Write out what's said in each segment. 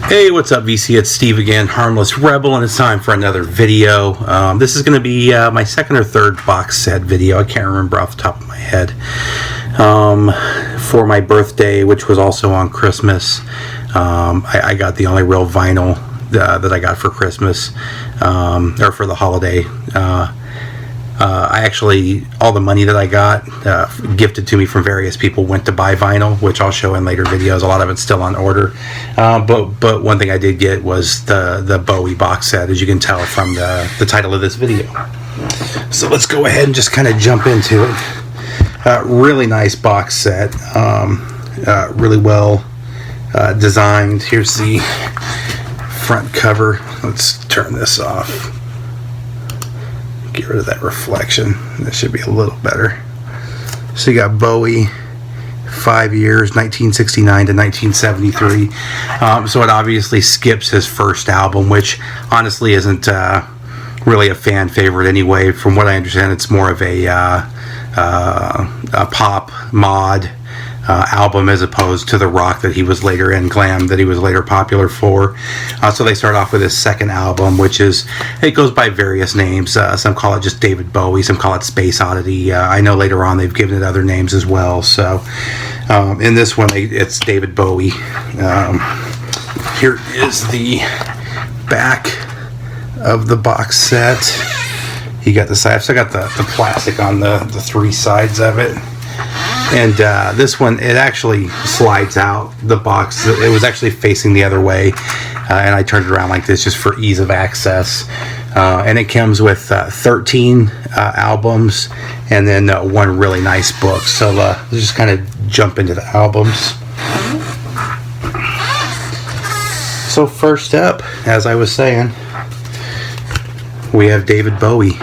Hey, what's up, VC? It's Steve again, Harmless Rebel, and it's time for another video. This is going to be my second or third box set video. I can't remember off the top of my head. For my birthday, which was also on Christmas, I got the only real vinyl that I got for Christmas, or for the holiday. I actually, all the money that I got gifted to me from various people went to buy vinyl, which I'll show in later videos. A lot of it's still on order. But one thing I did get was the Bowie box set, as you can tell from the title of this video. So let's go ahead and just kind of jump into it. Really nice box set. Really well designed. Here's the front cover. Let's turn this off. Get rid of that reflection. That should be a little better. So you got Bowie, 5 years, 1969 to 1973. So it obviously skips his first album, which honestly isn't really a fan favorite anyway. From what I understand, it's more of a pop mod album as opposed to the rock that he was later in, glam that he was later popular for. So they start off with his second album, which is, it goes by various names. Some call it just David Bowie, some call it Space Oddity. I know later on they've given it other names as well. So in this one, it's David Bowie. Here is the back of the box set. You got the side. I've still got the plastic on the three sides of it. And this one, it actually slides out the box. It was actually facing the other way, and I turned it around like this just for ease of access. And it comes with 13 albums and then one really nice book. So let's just kind of jump into the albums. So first up, as I was saying, we have David Bowie,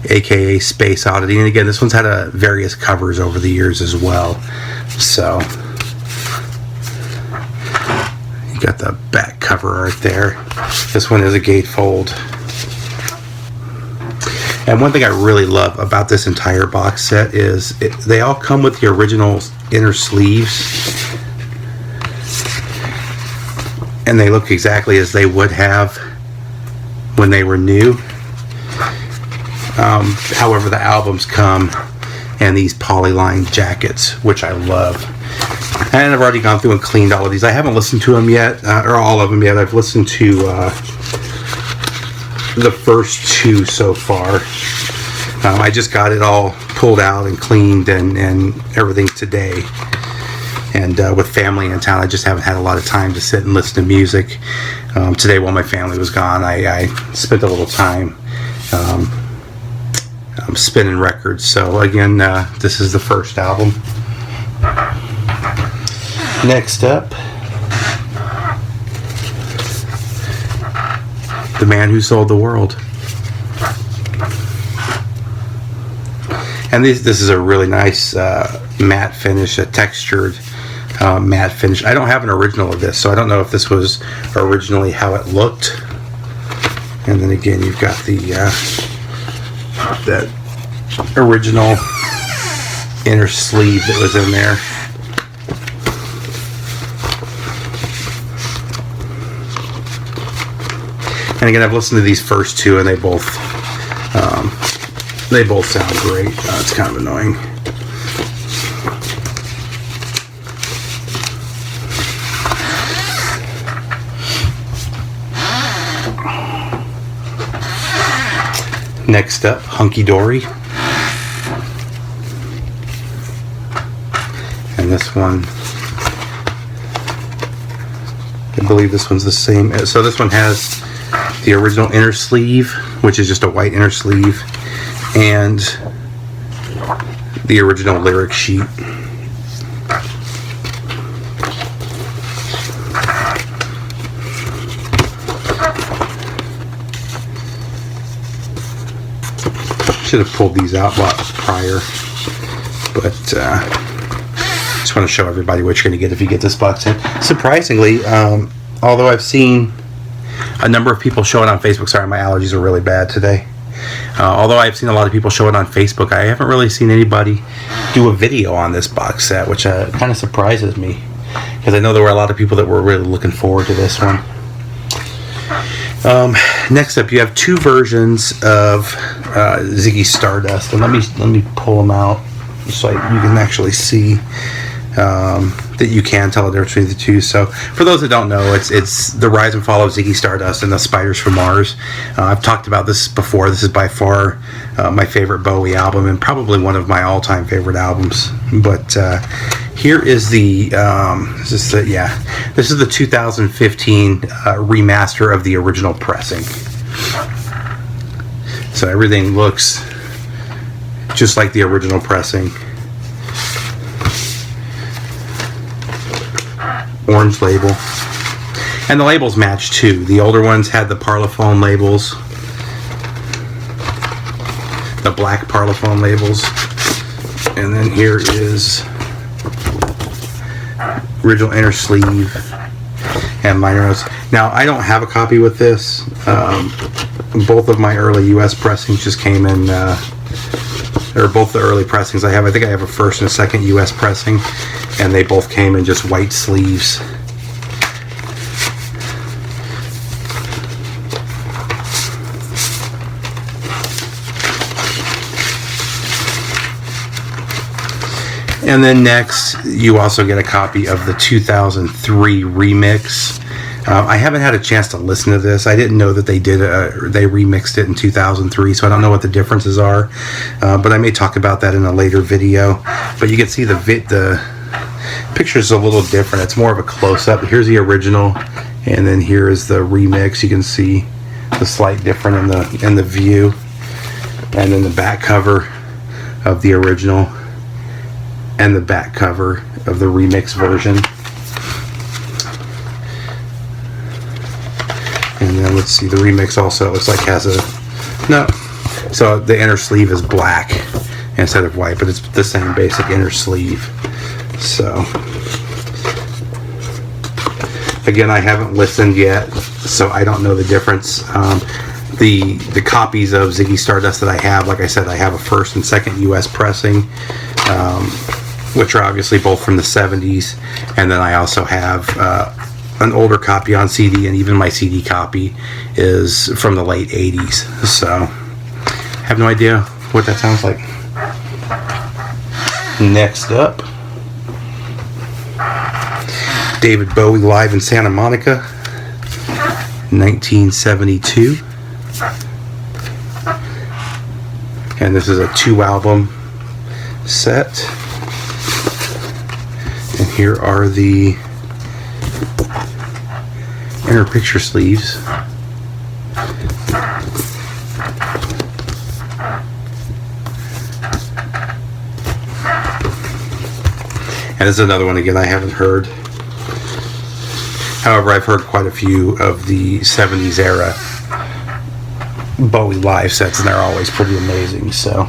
aka Space Oddity, and again, this one's had various covers over the years as well. So you got the back cover right there. This one is a gatefold. And one thing I really love about this entire box set is they all come with the original inner sleeves, and they look exactly as they would have when they were new. However, the albums come in these polyline jackets, which I love. And I've already gone through and cleaned all of these. I haven't listened to them yet, or all of them yet. I've listened to the first two so far. I just got it all pulled out and cleaned and everything today. And with family in town, I just haven't had a lot of time to sit and listen to music. Today, while my family was gone, I spent a little time spinning records. So again, this is the first album. Next up, The Man Who Sold the World. And this is a really nice matte finish, a textured matte finish. I don't have an original of this, so I don't know if this was originally how it looked. And then again, you've got the that original inner sleeve that was in there. And again, I've listened to these first two, and they both sound great. It's kind of annoying. Next up, Hunky Dory. And this one, I believe this one's the same. So this one has the original inner sleeve, which is just a white inner sleeve, and the original lyric sheet. Should have pulled these out prior, but just want to show everybody what you're going to get if you get this box set. Surprisingly, although I've seen a number of people show it on Facebook. Sorry, my allergies are really bad today. Although I've seen a lot of people show it on Facebook, I haven't really seen anybody do a video on this box set, which kind of surprises me. because I know there were a lot of people that were really looking forward to this one. Next up, you have two versions of Ziggy Stardust, and let me pull them out so you can actually see that you can tell the difference between the two. So, for those that don't know, it's the Rise and Fall of Ziggy Stardust and the Spiders from Mars. I've talked about this before. This is by far my favorite Bowie album, and probably one of my all-time favorite albums. But here is the this is the 2015 remaster of the original pressing. So everything looks just like the original pressing. Orange label, and the labels match too. The older ones had the Parlophone labels, the black Parlophone labels, and then here is original inner sleeve and liner notes. Now I don't have a copy with this. Both of my early US pressings just came in, or both the early pressings I think I have a first and a second US pressing, and they both came in just white sleeves. And then next, you also get a copy of the 2003 remix. I haven't had a chance to listen to this. I didn't know that they remixed it in 2003, so I don't know what the differences are. But I may talk about that in a later video. But you can see the picture is a little different. It's more of a close-up. Here's the original, and then here is the remix. You can see the slight difference in the view, and then the back cover of the original and the back cover of the remix version. And then let's see, the remix also looks like so the inner sleeve is black instead of white, but it's the same basic inner sleeve. So again, I haven't listened yet, so I don't know the difference. The copies of Ziggy Stardust that I have, like I said, I have a first and second US pressing, which are obviously both from the 70s, and then I also have an older copy on CD, and even my CD copy is from the late 80s. So I have no idea what that sounds like. Next up, David Bowie live in Santa Monica, 1972. And this is a 2-album set. And here are the inner picture sleeves. And this is another one, again, I haven't heard. However, I've heard quite a few of the 70s era Bowie live sets, and they're always pretty amazing. So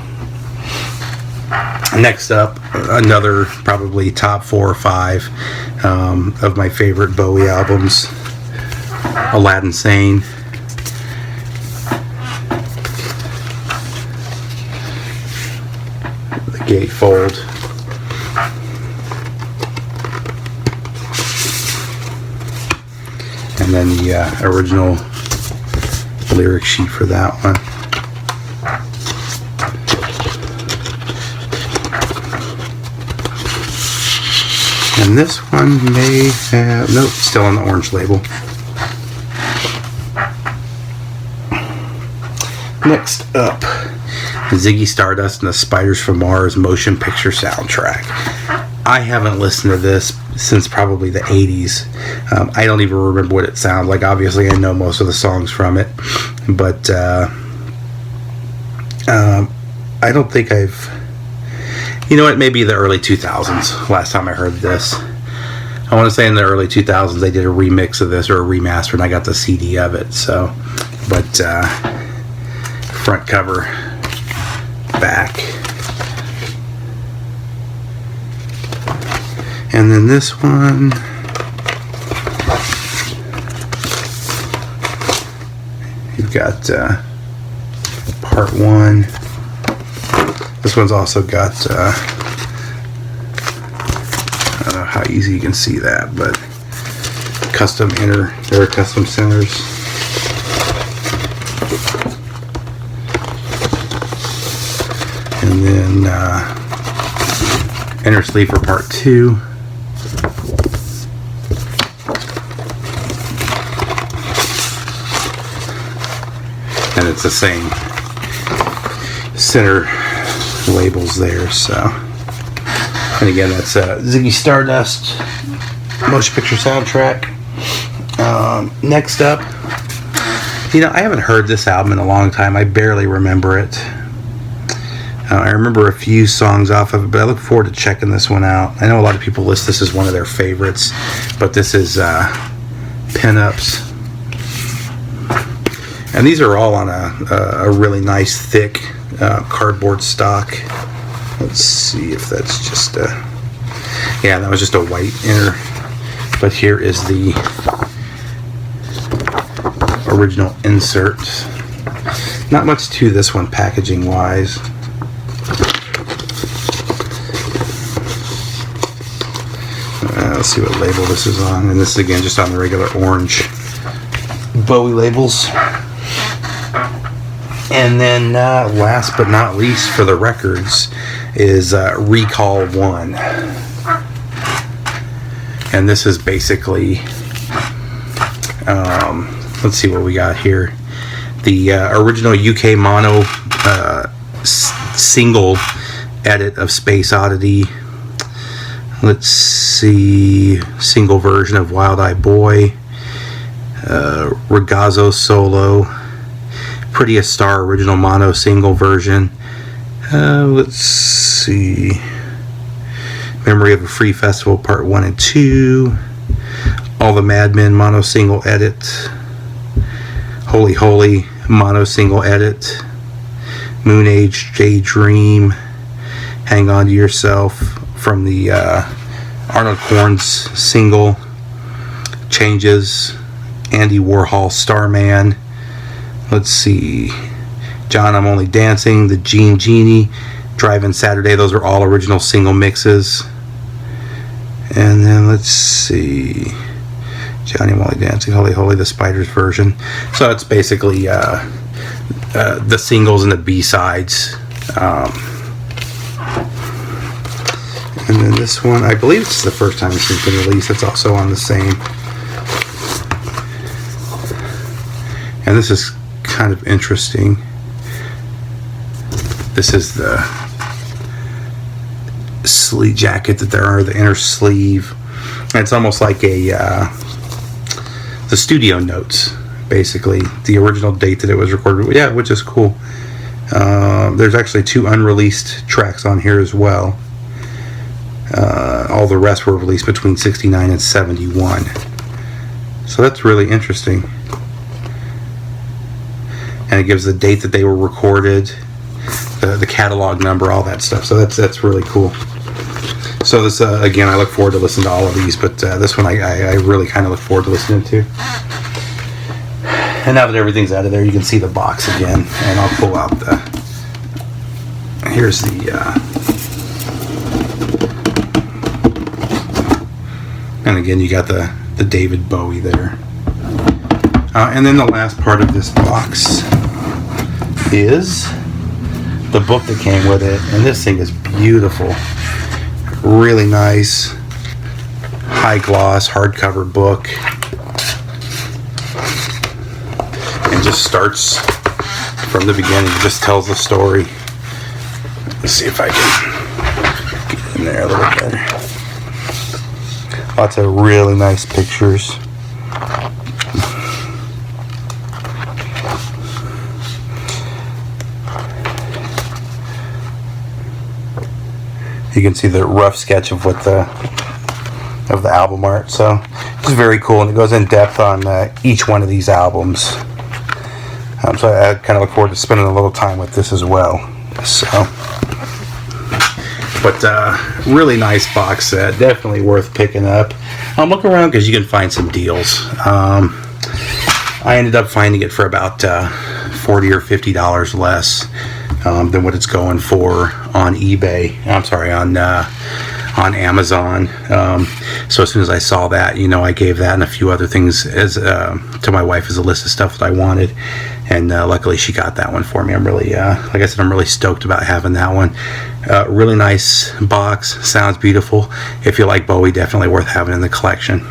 next up, another probably top 4 or 5 of my favorite Bowie albums. Aladdin Sane, the gatefold, and then the original lyric sheet for that one. And this one may have, nope, still on the orange label. Next up, Ziggy Stardust and the Spiders from Mars motion picture soundtrack. I haven't listened to this since probably the 80s. I don't even remember what it sounds like. Obviously, I know most of the songs from it, but I don't think I've... You know, it may be the early 2000s last time I heard this. I want to say in the early 2000s they did a remix of this, or a remaster, and I got the CD of it. So, but front cover, back, and then this one, you've got part 1. This one's also got I don't know how easy you can see that, but custom inner, there are custom centers. And then inner sleeve for part 2. And it's the same center labels there, so. And again, that's Ziggy Stardust motion picture soundtrack. Next up, you know, I haven't heard this album in a long time. I barely remember it. I remember a few songs off of it, but I look forward to checking this one out. I know a lot of people list this as one of their favorites, but this is Pinups. And these are all on a really nice, thick cardboard stock. Let's see if that's just yeah, that was just a white inner. But here is the original insert. Not much to this one packaging wise. Let's see what label this is on. And this is again just on the regular orange Bowie labels. And then last but not least for the records is Recall 1. And this is basically, let's see what we got here. The original UK mono single edit of Space Oddity. Let's see, single version of Wild Eye Boy, Ragazzo solo, Prettiest Star original mono single version. Let's see, Memory of a Free Festival Part 1 and 2, All the Madmen mono single edit, Holy Holy mono single edit, Moon Age Daydream, Hang On to Yourself from the Arnold Korn's single, Changes, Andy Warhol Starman. Let's see, John I'm Only Dancing, The Gene Genie, Drive-In Saturday. Those are all original single mixes. And then let's see, Johnny I'm Only Dancing, Holy Holy, the Spiders version. So it's basically the singles and the B-sides. And then this one, I believe it's the first time this has been released. It's also on the same. And this is kind of interesting. This is the sleeve jacket that there are, the inner sleeve. And it's almost like a the studio notes, basically. The original date that it was recorded. Yeah, which is cool. There's actually 2 unreleased tracks on here as well. All the rest were released between 69 and 71. So that's really interesting. And it gives the date that they were recorded, the catalog number, all that stuff. So that's really cool. So this again, I look forward to listening to all of these, but this one I really kind of look forward to listening to. And now that everything's out of there, you can see the box again, and I'll pull out the. Here's the. And again, you got the David Bowie there. And then the last part of this box is the book that came with it. And this thing is beautiful. Really nice, high gloss, hardcover book. And just starts from the beginning. It just tells the story. Let's see if I can get in there a little better. Lots of really nice pictures. You can see the rough sketch of what the album art. So it's very cool, and it goes in depth on each one of these albums. So I kind of look forward to spending a little time with this as well. So. But really nice box set, definitely worth picking up. Look around because you can find some deals. I ended up finding it for about $40 or $50 less than what it's going for on eBay. I'm sorry, on on Amazon. So as soon as I saw that, you know, I gave that and a few other things as to my wife as a list of stuff that I wanted, and luckily she got that one for me. I'm really, like I said, I'm really stoked about having that one. Really nice box, sounds beautiful. If you like Bowie, definitely worth having in the collection.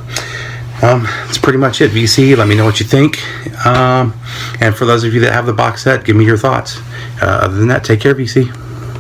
That's pretty much it, VC. Let me know what you think. And for those of you that have the box set, give me your thoughts. Other than that, take care, VC.